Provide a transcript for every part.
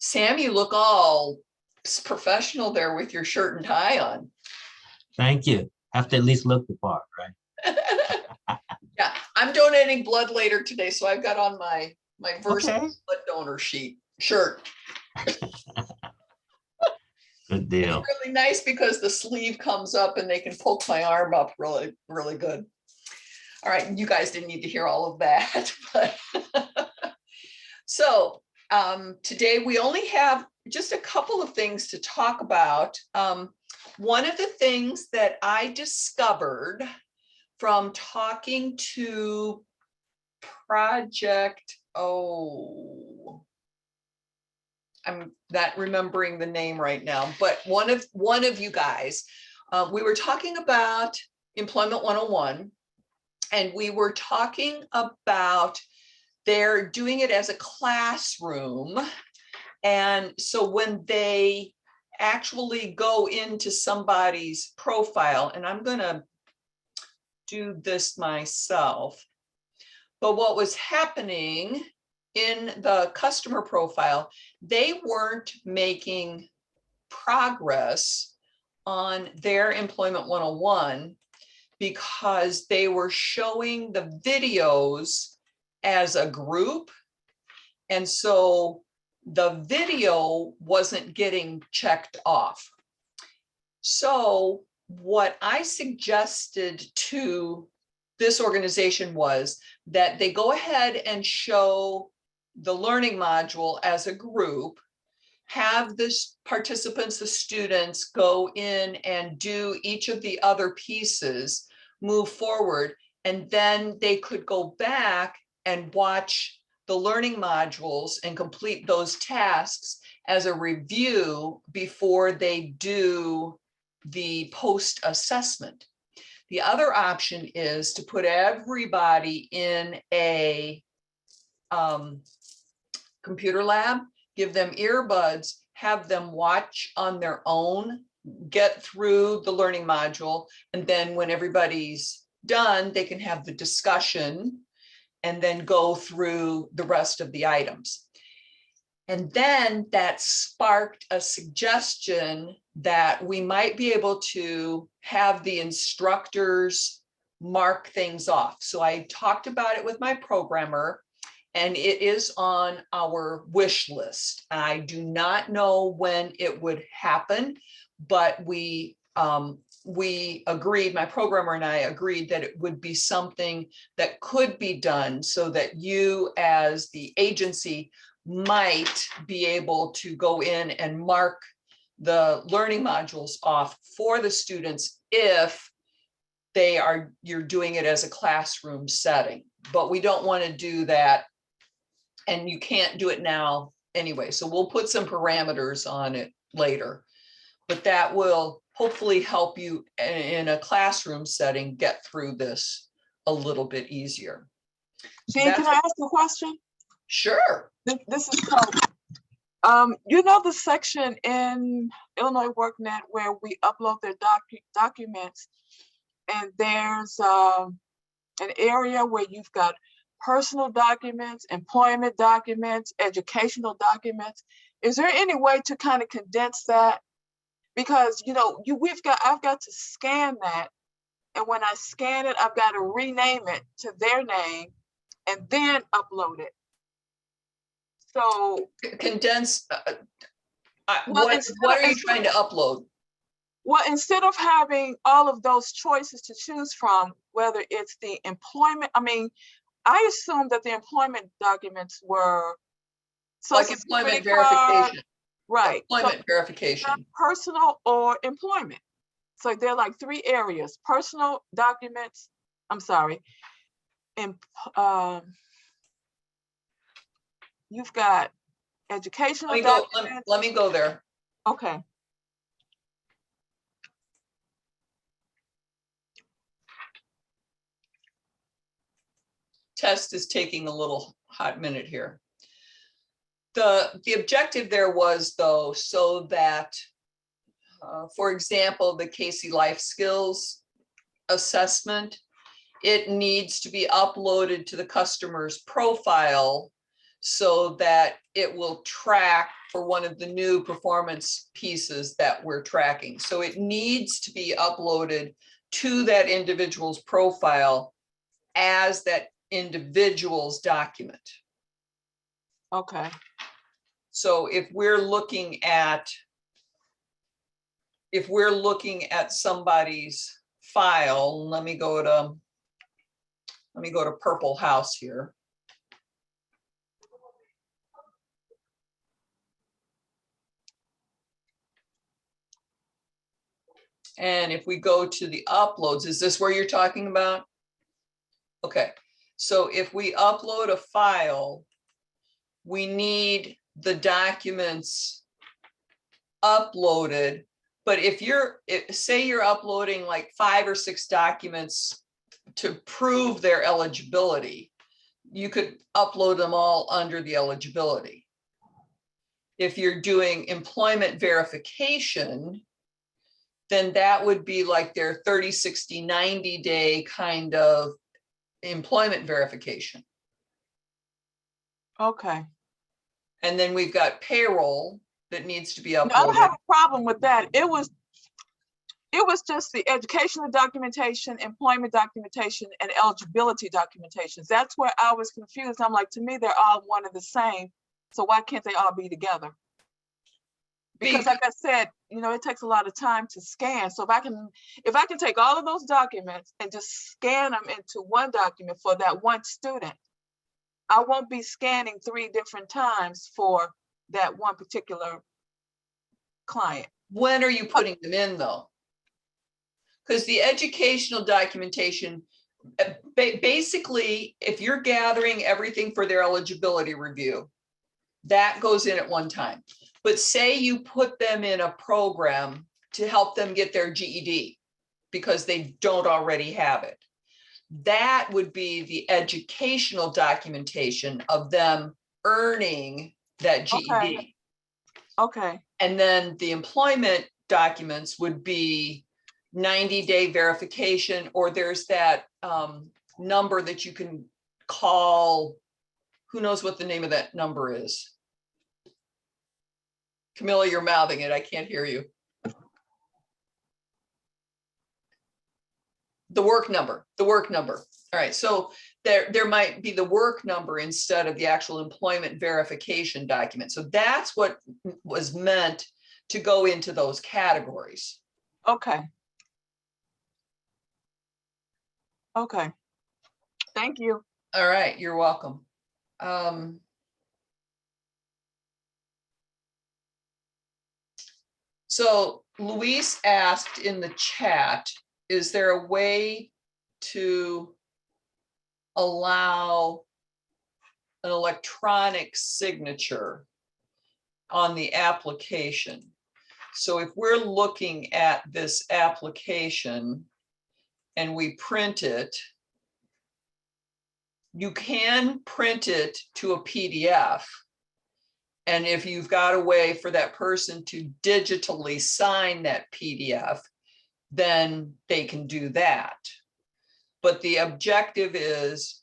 Sam, you look all professional there with your shirt and tie on. Thank you. Have to at least look the part, right? Yeah, I'm donating blood later today, so I've got on my Versa Okay. blood donor shirt. Good deal. It's really nice because the sleeve comes up and they can poke my arm up really, really good. All right, you guys didn't need to hear all of that, but so today we only have just a couple of things to talk about. One of the things that I discovered from talking to I'm not remembering the name right now, but one of you guys, we were talking about Employment 101, and we were talking about they're doing it as a classroom. And so when they actually go into somebody's profile, and I'm going to do this myself, but what was happening in the customer profile, they weren't making progress on their Employment 101 because they were showing the videos as a group. And so the video wasn't getting checked off. So what I suggested to this organization was that they go ahead and show the learning module as a group, have the participants, the students, go in and do each of the other pieces, move forward, and then they could go back and watch the learning modules and complete those tasks as a review before they do the post-assessment. The other option is to put everybody in a computer lab, give them earbuds, have them watch on their own, get through the learning module, and then when everybody's done, they can have the discussion and then go through the rest of the items. And then that sparked a suggestion that we might be able to have the instructors mark things off. So I talked about it with my programmer, and it is on our wish list. I do not know when it would happen, but we agreed, my programmer and I agreed that it would be something that could be done so that you as the agency might be able to go in and mark the learning modules off for the students if you're doing it as a classroom setting. But we don't want to do that, and you can't do it now anyway. So we'll put some parameters on it later, but that will hopefully help you in a classroom setting get through this a little bit easier. Jean, can I ask a question? Sure. This is you know the section in Illinois workNet where we upload their documents, and there's an area where you've got personal documents, employment documents, educational documents. Is there any way to kind of condense that? Because I've got to scan that, and when I scan it, I've got to rename it to their name and then upload it. So condense. What are you trying to upload? Well, instead of having all of those choices to choose from, whether it's the employment, I assumed that the employment documents were like employment verification. Right. Employment verification. Personal or employment. So they're like three areas: personal documents. You've got educational documents. Let me go there. Okay. Test is taking a little hot minute here. The objective there was, though, so that, for example, the Casey Life Skills assessment, it needs to be uploaded to the customer's profile so that it will track for one of the new performance pieces that we're tracking. So it needs to be uploaded to that individual's profile as that individual's document. Okay. So if we're looking at somebody's file, let me go to Purple House here. And if we go to the uploads, is this where you're talking about? Okay, so if we upload a file, we need the documents uploaded. But say you're uploading like 5 or 6 documents to prove their eligibility, you could upload them all under the eligibility. If you're doing employment verification, then that would be like their 30, 60, 90-day kind of employment verification. Okay. And then we've got payroll that needs to be No, I don't uploaded. have a problem with that. It was just the educational documentation, employment documentation, and eligibility documentations. That's where I was confused. I'm like, to me, they're all one and the same. So why can't they all be together? Because like I said, it takes a lot of time to scan. So if I can take all of those documents and just scan them into one document for that one student, I won't be scanning 3 different times for that one particular client. When are you putting them in though? Because the educational documentation, basically, if you're gathering everything for their eligibility review, that goes in at one time. But say you put them in a program to help them get their GED because they don't already have it. That would be the educational documentation of them earning that GED. Okay. And then the employment documents would be 90-day verification, or there's that number that you can call. Who knows what the name of that number is? Camilla, you're mouthing it. I can't hear you. The work number. All right, so there might be the work number instead of the actual employment verification document. So that's what was meant to go into those categories. Okay. Okay. Thank you. All right, you're welcome. So Luis asked in the chat, is there a way to allow an electronic signature on the application? So if we're looking at this application and we print it, you can print it to a PDF. And if you've got a way for that person to digitally sign that PDF, then they can do that. But the objective is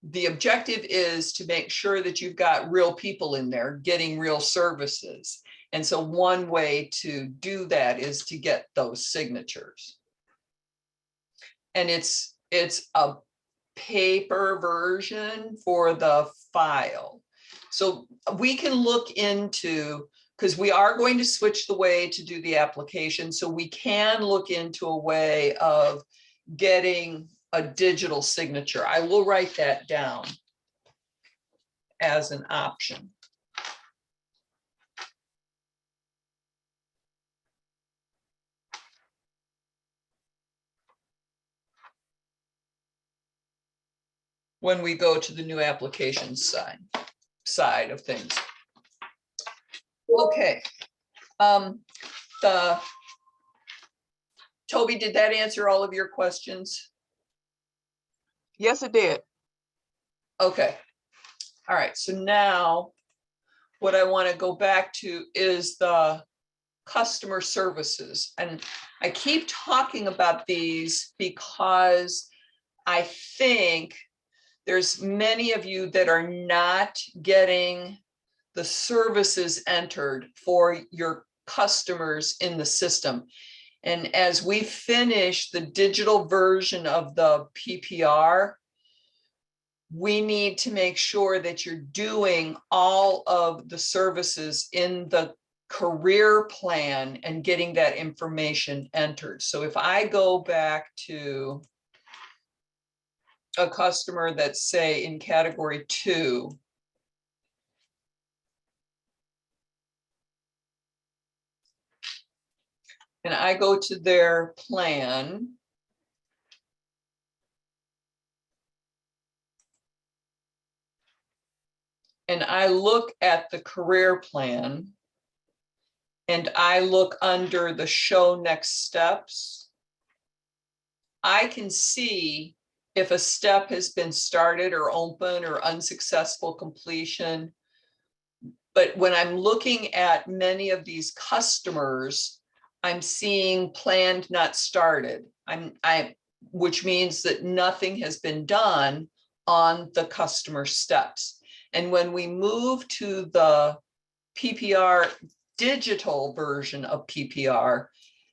to make sure that you've got real people in there getting real services. And so one way to do that is to get those signatures. And it's a paper version for the file. So we can look into, because we are going to switch the way to do the application, so we can look into a way of getting a digital signature. I will write that down as an option. When we go to the new application side of things. Okay. Toby, did that answer all of your questions? Yes, it did. Okay. All right. So now what I want to go back to is the customer services. And I keep talking about these because I think there's many of you that are not getting the services entered for your customers in the system. And as we finish the digital version of the PPR, we need to make sure that you're doing all of the services in the career plan and getting that information entered. So if I go back to a customer that's, say, in category 2, and I go to their plan, and I look at the career plan, and I look under the show next steps, I can see if a step has been started or open or unsuccessful completion. But when I'm looking at many of these customers, I'm seeing planned not started. Which means that nothing has been done on the customer steps. And when we move to the PPR digital version of PPR,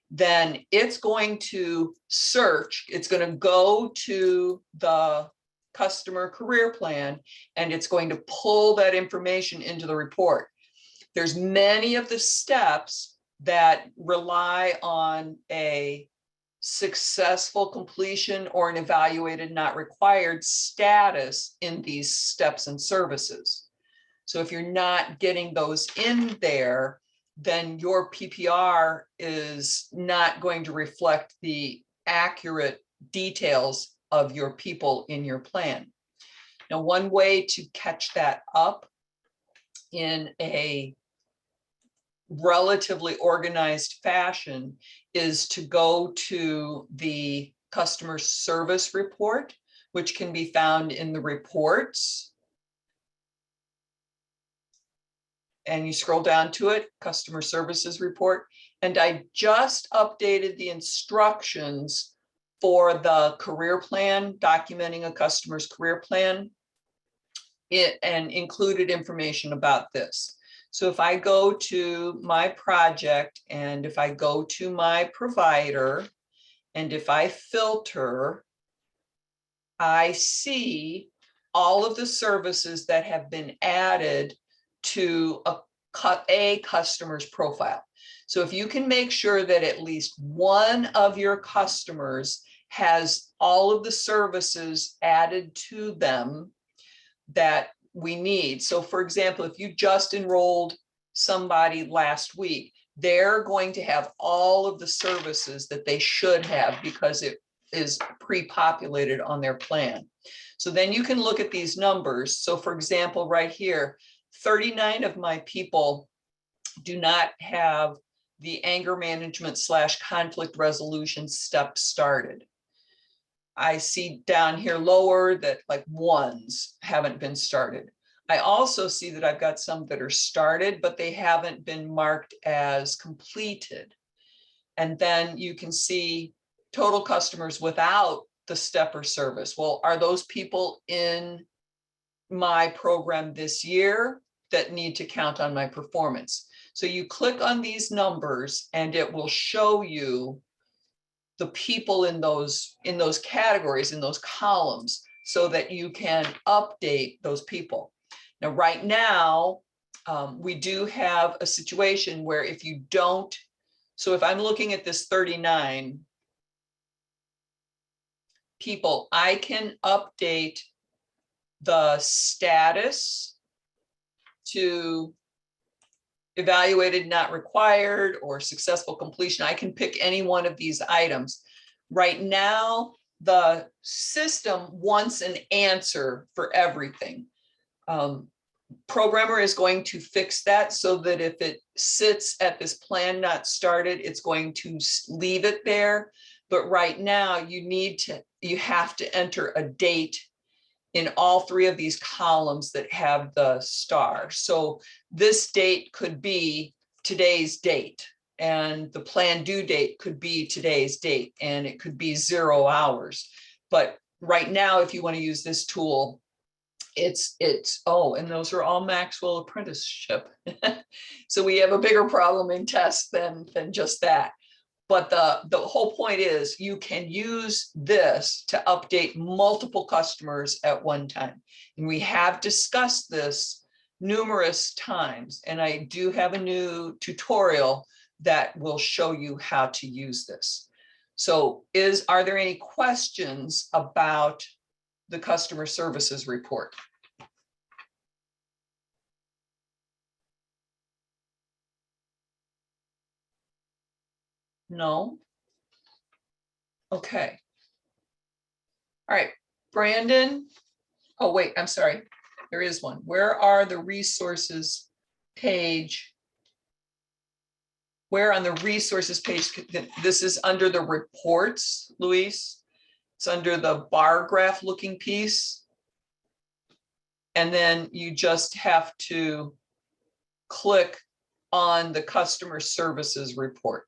then it's going to search, it's going to go to the customer career plan, and it's going to pull that information into the report. There's many of the steps that rely on a successful completion or an evaluated not required status in these steps and services. So if you're not getting those in there, then your PPR is not going to reflect the accurate details of your people in your plan. Now, one way to catch that up in a relatively organized fashion is to go to the customer service report, which can be found in the reports. And you scroll down to it, customer services report. And I just updated the instructions for the career plan, documenting a customer's career plan, and included information about this. So if I go to my project, and if I go to my provider, and if I filter, I see all of the services that have been added to a customer's profile. So if you can make sure that at least one of your customers has all of the services added to them that we need. So for example, if you just enrolled somebody last week, they're going to have all of the services that they should have because it is pre-populated on their plan. So then you can look at these numbers. So for example, right here, 39 of my people do not have the anger management / conflict resolution step started. I see down here lower that like ones haven't been started. I also see that I've got some that are started, but they haven't been marked as completed. And then you can see total customers without the step or service. Well, are those people in my program this year that need to count on my performance? So you click on these numbers and it will show you the people in those categories, in those columns, so that you can update those people. Now, right now, we do have a situation where if you don't, so if I'm looking at this 39 people, I can update the status to evaluated not required or successful completion. I can pick any one of these items. Right now, the system wants an answer for everything. Programmer is going to fix that so that if it sits at this plan not started, it's going to leave it there. But right now, you have to enter a date in all three of these columns that have the star. So this date could be today's date, and the plan due date could be today's date, and it could be 0 hours. But right now, if you want to use this tool, it's, oh, and those are all Maxwell apprenticeship. So we have a bigger problem in tests than just that. But the whole point is you can use this to update multiple customers at one time. And we have discussed this numerous times, and I do have a new tutorial that will show you how to use this. So are there any questions about the customer services report? No? Okay. All right, Brandon. Oh, wait, I'm sorry. There is one. Where are the resources page? Where on the resources page? This is under the reports, Luis. It's under the bar graph looking piece. And then you just have to click on the customer services report.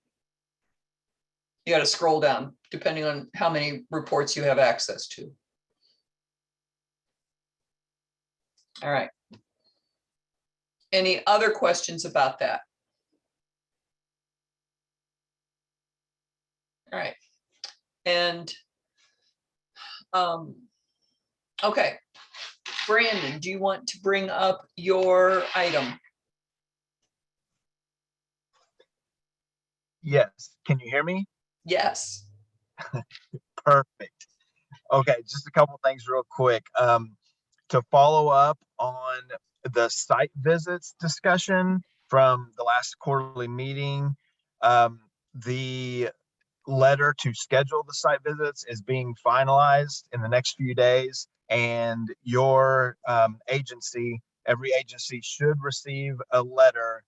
You got to scroll down depending on how many reports you have access to. All right. Any other questions about that? All right. And okay, Brandon, do you want to bring up your item? Yes. Can you hear me? Yes. Perfect. Okay, just a couple things real quick. To follow up on the site visits discussion from the last quarterly meeting, the letter to schedule the site visits is being finalized in the next few days, and your agency, every agency should receive a letter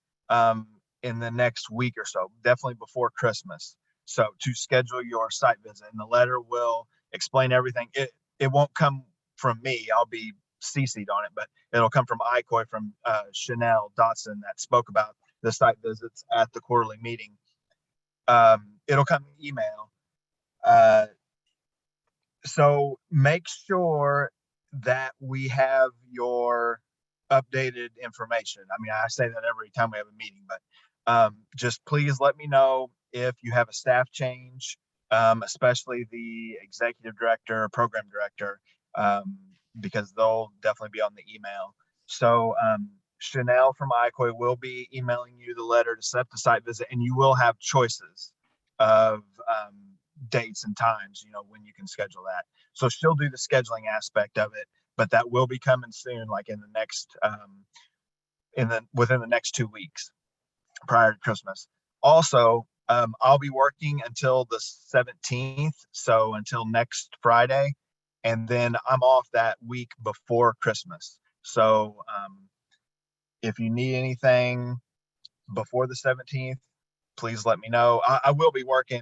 in the next week or so, definitely before Christmas. So to schedule your site visit, and the letter will explain everything. It won't come from me. I'll be CC'd on it, but it'll come from ICOI, from Chanel Dotson, that spoke about the site visits at the quarterly meeting. It'll come in email. So make sure that we have your updated information. I mean, I say that every time we have a meeting, but just please let me know if you have a staff change, especially the executive director, program director, because they'll definitely be on the email. So Chanel from ICOI will be emailing you the letter to set up the site visit, and you will have choices of dates and times, you know, when you can schedule that. So she'll do the scheduling aspect of it, but that will be coming soon, like in the next within the next 2 weeks prior to Christmas. Also, I'll be working until the 17th, so until next Friday, and then I'm off that week before Christmas. So if you need anything before the 17th, please let me know. I will be working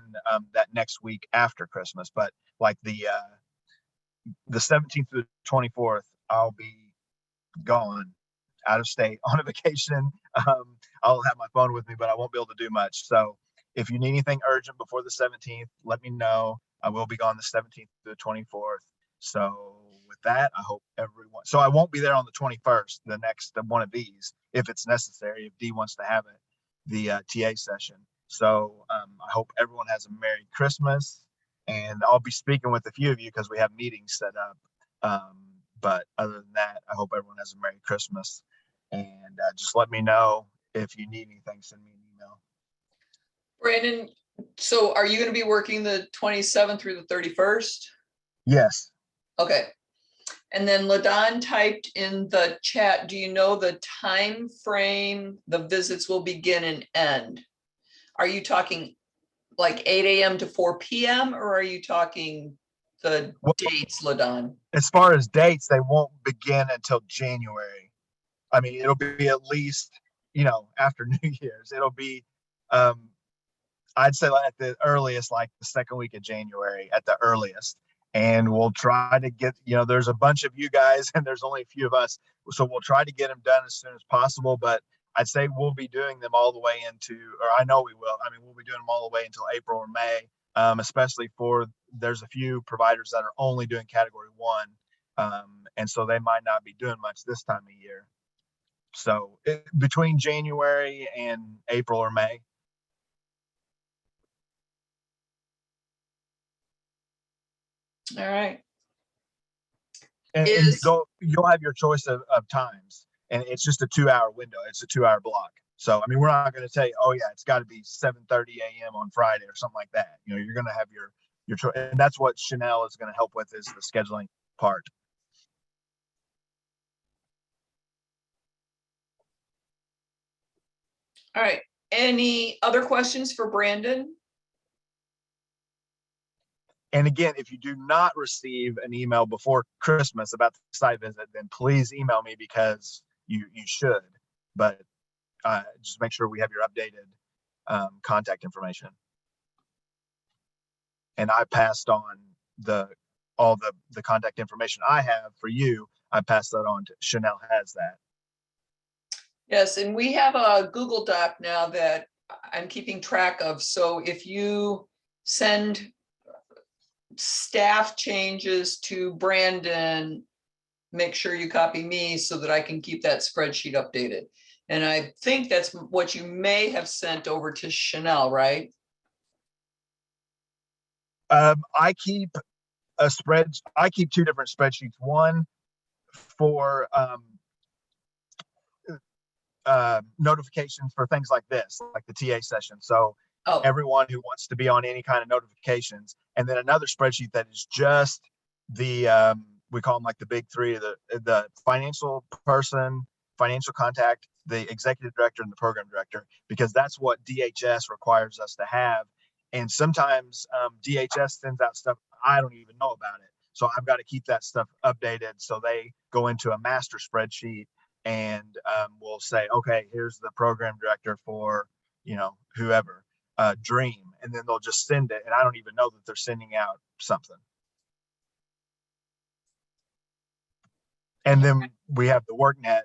that next week after Christmas, but like the 17th to the 24th, I'll be gone out of state on a vacation. I'll have my phone with me, but I won't be able to do much. So if you need anything urgent before the 17th, let me know. I will be gone the 17th to the 24th. So with that, I hope everyone, so I won't be there on the 21st, the next one of these, if it's necessary, if Dee wants to have it, the TA session. So I hope everyone has a Merry Christmas, and I'll be speaking with a few of you because we have meetings set up. But other than that, I hope everyone has a Merry Christmas, and just let me know if you need anything. Send me an email. Brandon, so are you going to be working the 27th through the 31st? Yes. Okay. And then LaDon typed in the chat, do you know the time frame the visits will begin and end? Are you talking like 8 a.m. to 4 p.m. or are you talking the dates, LaDon? As far as dates, they won't begin until January. I mean, it'll be at least, you know, after New Year's. It'll be, I'd say like at the earliest, like the second week of January at the earliest. And we'll try to get, you know, there's a bunch of you guys and there's only a few of us. So we'll try to get them done as soon as possible. But I'd say we'll be doing them all the way into, or I know we will. I mean, we'll be doing them all the way until April or May, especially for there's a few providers that are only doing category 1. And so they might not be doing much this time of year. So between January and April or May. All right. And Is- you'll have your choice of times, and it's just a 2-hour window. It's a 2-hour block. So, I mean, we're not going to tell you, oh yeah, it's got to be 7:30 a.m. on Friday or something like that. You know, you're going to have your choice, and that's what Chanel is going to help with, is the scheduling part. All right. Any other questions for Brandon? And again, if you do not receive an email before Christmas about the site visit, then please email me, because you should. But just make sure we have your updated contact information. And I passed on all the contact information I have for you. I passed that on to Chanel. Has that. Yes, and we have a Google Doc now that I'm keeping track of. So if you send staff changes to Brandon, make sure you copy me so that I can keep that spreadsheet updated. And I think that's what you may have sent over to Chanel, right? I keep I keep 2 different spreadsheets. One for notifications for things like this, like the TA session. So Oh, everyone who wants to be on any kind of notifications, and then another spreadsheet that is just the we call them like the big 3: the financial person, financial contact, the executive director, and the program director, because that's what DHS requires us to have. And sometimes DHS sends out stuff I don't even know about it, so I've got to keep that stuff updated. So they go into a master spreadsheet, and we'll say, okay, here's the program director for, you know, whoever, Dream, and then they'll just send it, and I don't even know that they're sending out something. And then we have the workNet.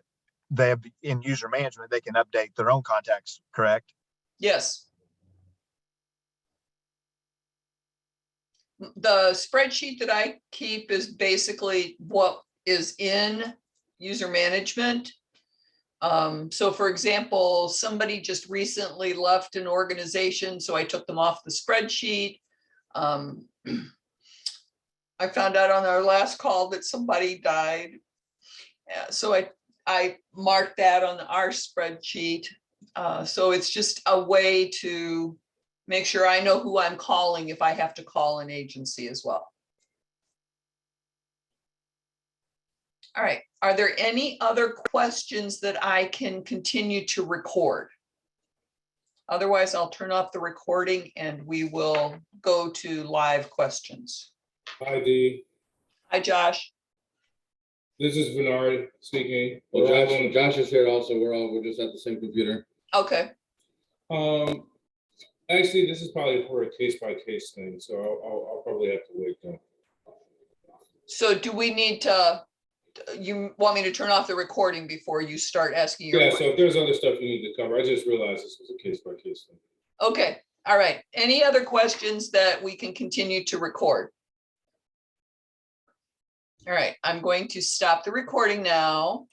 They have, in user management, they can update their own contacts, correct? yes. The spreadsheet that I keep is basically what is in user management. So for example, somebody just recently left an organization, so I took them off the spreadsheet. I found out on our last call that somebody died. So I marked that on our spreadsheet. So it's just a way to make sure I know who I'm calling if I have to call an agency as well. All right, are there any other questions that I can continue to record? Otherwise, I'll turn off the recording and we will go to live questions. Hi, Dee. Hi, Josh. This is Bernard speaking. Josh is here also. We're just at the same computer. Okay, Actually, this is probably for a case-by-case thing, so I'll probably have to wait though. so do we need to, you want me to turn off the recording before you start asking your Yeah, questions? so if there's other stuff you need to cover, I just realized this was a case-by-case thing. Okay, all right. Any other questions that we can continue to record? All right, I'm going to stop the recording now.